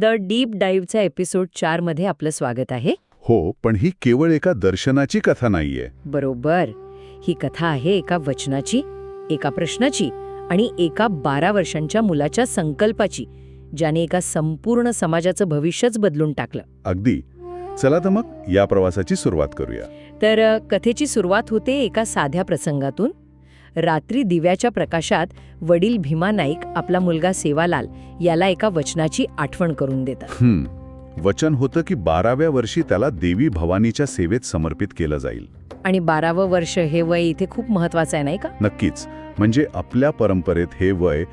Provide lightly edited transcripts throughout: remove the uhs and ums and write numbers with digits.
The deep डाईव्हच्या episode 4 मध्ये आपलं स्वागत आहे. हो, पण ही केवळ एका दर्शनाची कथा नाहीये. बरोबर. ही कथा आहे एका वचनाची, एका प्रश्नाची आणि एका 12 वर्षांच्या मुलाच्या संकल्पाची, ज्याने एका संपूर्ण समाजाचं भविष्यच बदलून टाकलं. अगदी. चला तर मग या प्रवासाची सुरुवात करूया. तर कथेची सुरुवात होते एका साध्या प्रसंगातून. रात्री दिव्याच्या प्रकाशात वडील भीमा नाईक आपला मुलगा सेवालाल याला एका वचनाची आठवण करून देतात. वचन होतं की 12व्या वर्षी त्याला देवी भवानीच्या सेवेत समर्पित केलं जाईल. आणि 12वं वर्ष हे वय इथे खूप महत्वाचं आहे, नाही का? नक्कीच. म्हणजे आपल्या परंपरेत हे वय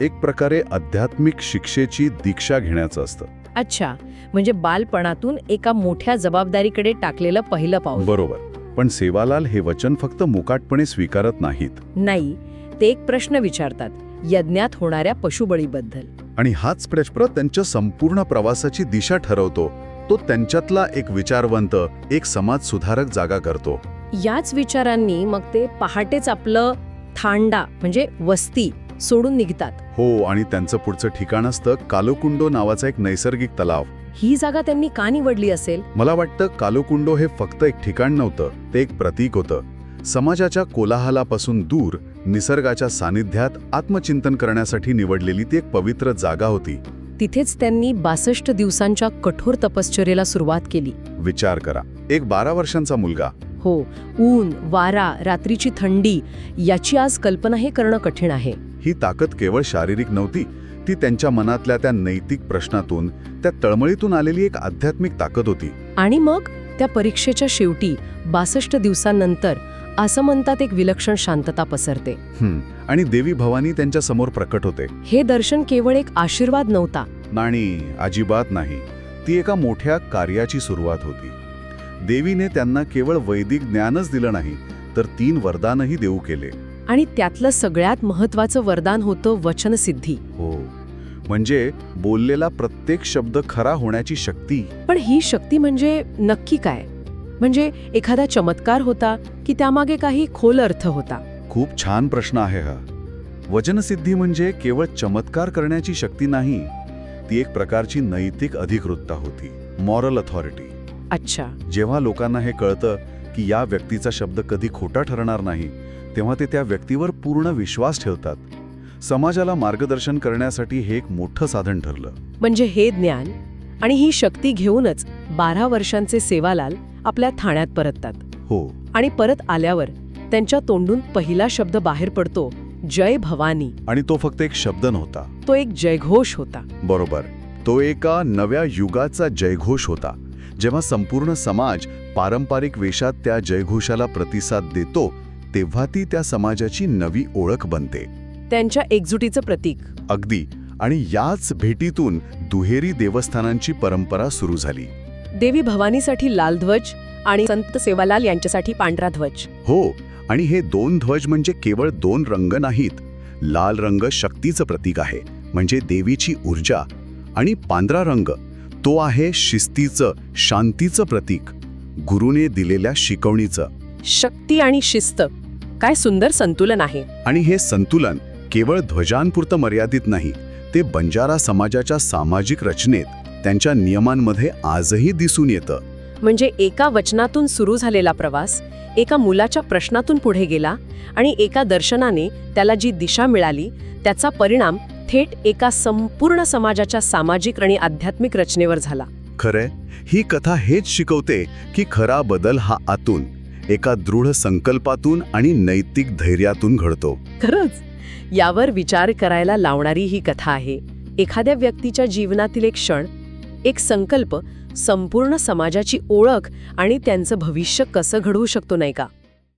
एक प्रकारे आध्यात्मिक शिक्षेची दीक्षा घेण्याचं असतं. अच्छा, म्हणजे बालपणातून एका मोठ्या जबाबदारीकडे टाकलेलं पहिलं पाऊल. बरोबर. पण सेवालाल हे वचन फक्त मुकाटपणे स्वीकारत नाहीत. नाही, ते एक प्रश्न विचारतात यज्ञात होणाऱ्या पशुबळीबद्दल. आणि हाच प्रश्न त्यांच्या संपूर्ण प्रवासाची दिशा ठरवतो. तो त्यांच्यातला एक विचारवंत, एक समाज सुधारक जागा करतो. याच विचारांनी मग ते पहाटेच आपलं थांडा म्हणजे वस्ती सोडून निघतात. हो, आणि त्यांचं पुढचं ठिकाण असतं कालोकुंडो नावाचा एक नैसर्गिक तलाव. ही जागा त्यांनी का निवडली असेल? मला वाटतं कालोकुंडो हे फक्त एक ठिकाण नव्हतं, ते एक प्रतीक होतं. समाजाच्या कोलाहलापासून दूर, निसर्गाच्या सानिध्यात आत्मचिंतन करण्यासाठी निवडलेली ती एक पवित्र जागा होती. तिथेच त्यांनी 62 दिवसांच्या कठोर तपश्चर्येला सुरुवात केली. विचार करा, एक 12 वर्षांचा मुलगा. हो, ऊन, वारा, रात्रीची थंडी याची आज कल्पना हे करणं कठीण आहे. ही ताकद केवळ शारीरिक नव्हती, ती त्यांच्या मनातल्या त्या नैतिक प्रश्नातून, त्या तळमळीतून आलेली एक आध्यात्मिक ताकद होती. आणि मग त्या परीक्षेच्या शेवटी 62 दिवसांनंतर असं म्हणतात एक विलक्षण शांतता पसरते. आणि देवी भवानी त्यांच्या समोर प्रकट होते. हे दर्शन केवळ एक आशीर्वाद नव्हता. नाही, अजिबात नाही. ती एका मोठ्या कार्याची सुरुवात होती. देवीने त्यांना केवळ वैदिक ज्ञानच दिलं नाही, तर 3 वरदानही देऊ केले. आणि त्यातलं सगळ्यात महत्वाचं वरदान होतं वचनसिद्धी. हो, म्हणजे बोललेला प्रत्येक शब्द खरा होण्याची शक्ती. पण ही शक्ती म्हणजे नक्की काय? म्हणजे एखादा चमत्कार होता की त्यामागे काही खोल अर्थ होता? खूप छान प्रश्न आहे हा. वचनसिद्धी म्हणजे केवळ चमत्कार करण्याची शक्ती नाही, ती एक प्रकारची नैतिक अधिकृतता होती, मॉरल अथॉरिटी. अच्छा. जेव्हा लोकांना हे कळतं की या व्यक्तीचा शब्द कधी खोटा ठरणार नाही, तेव्हा ते त्या व्यक्तीवर पूर्ण विश्वास ठेवतात. समाजाला मार्गदर्शन करण्यासाठी हे एक मोठं साधन ठरलं. म्हणजे हे ज्ञान आणि ही शक्ती घेऊनच 12 वर्षांचे सेवालाल आपल्या ठाण्यात परततात. हो. आणि परत आल्यावर त्यांच्या तोंडून पहिला शब्द बाहेर पडतो, जय भवानी. आणि तो फक्त एक शब्द नव्हता, तो एक जयघोष होता. बरोबर. तो एका नव्या युगाचा जयघोष होता. जेव्हा संपूर्ण समाज पारंपरिक वेशात त्या जयघोषाला प्रतिसाद देतो, तेव्हा ती त्या समाजाची नवी ओळख बनते, त्यांच्या एकजुटीचं प्रतीक. अगदी. आणि याच भेटीतून दुहेरी देवस्थानांची परंपरा सुरू झाली. देवी भवानीसाठी लाल ध्वज आणि संत सेवालाल यांच्यासाठी पांढरा ध्वज. हो, आणि हे 2 ध्वज म्हणजे केवळ 2 रंग नाहीत. लाल रंग शक्तीचं प्रतीक आहे, म्हणजे देवीची ऊर्जा. आणि पांढरा रंग तो आहे शिस्तीचं, शांतीचं प्रतीक, गुरुने दिलेल्या शिकवणीचं. शक्ती आणि शिस्त, काय सुंदर संतुलन आहे. आणि हे संतुलन केवळ ध्वजांपुरतं मर्यादित नाही, ते बंजारा समाजाच्या सामाजिक रचनेत, त्यांच्या नियमांमध्ये आजही दिसून येतं. म्हणजे एका वचनातून सुरू झालेला प्रवास एका मुलाच्या प्रश्नातून पुढे गेला आणि एका दर्शनाने त्याला जी दिशा मिळाली, त्याचा परिणाम थेट एका संपूर्ण समाजाच्या सामाजिक आणि आध्यात्मिक रचनेवर झाला. खरंय, ही कथा हेच शिकवते की खरा बदल हा आतून, एका दृढ संकल्पातून आणि नैतिक धैर्यातून घडतो. खरंच, यावर विचार करायला लावणारी ही कथा आहे. एखाद्या व्यक्तीच्या जीवनातील एक क्षण, एक संकल्प संपूर्ण समाजाची ओळख आणि त्यांचं भविष्य कसं घडवू शकतो, नाही का?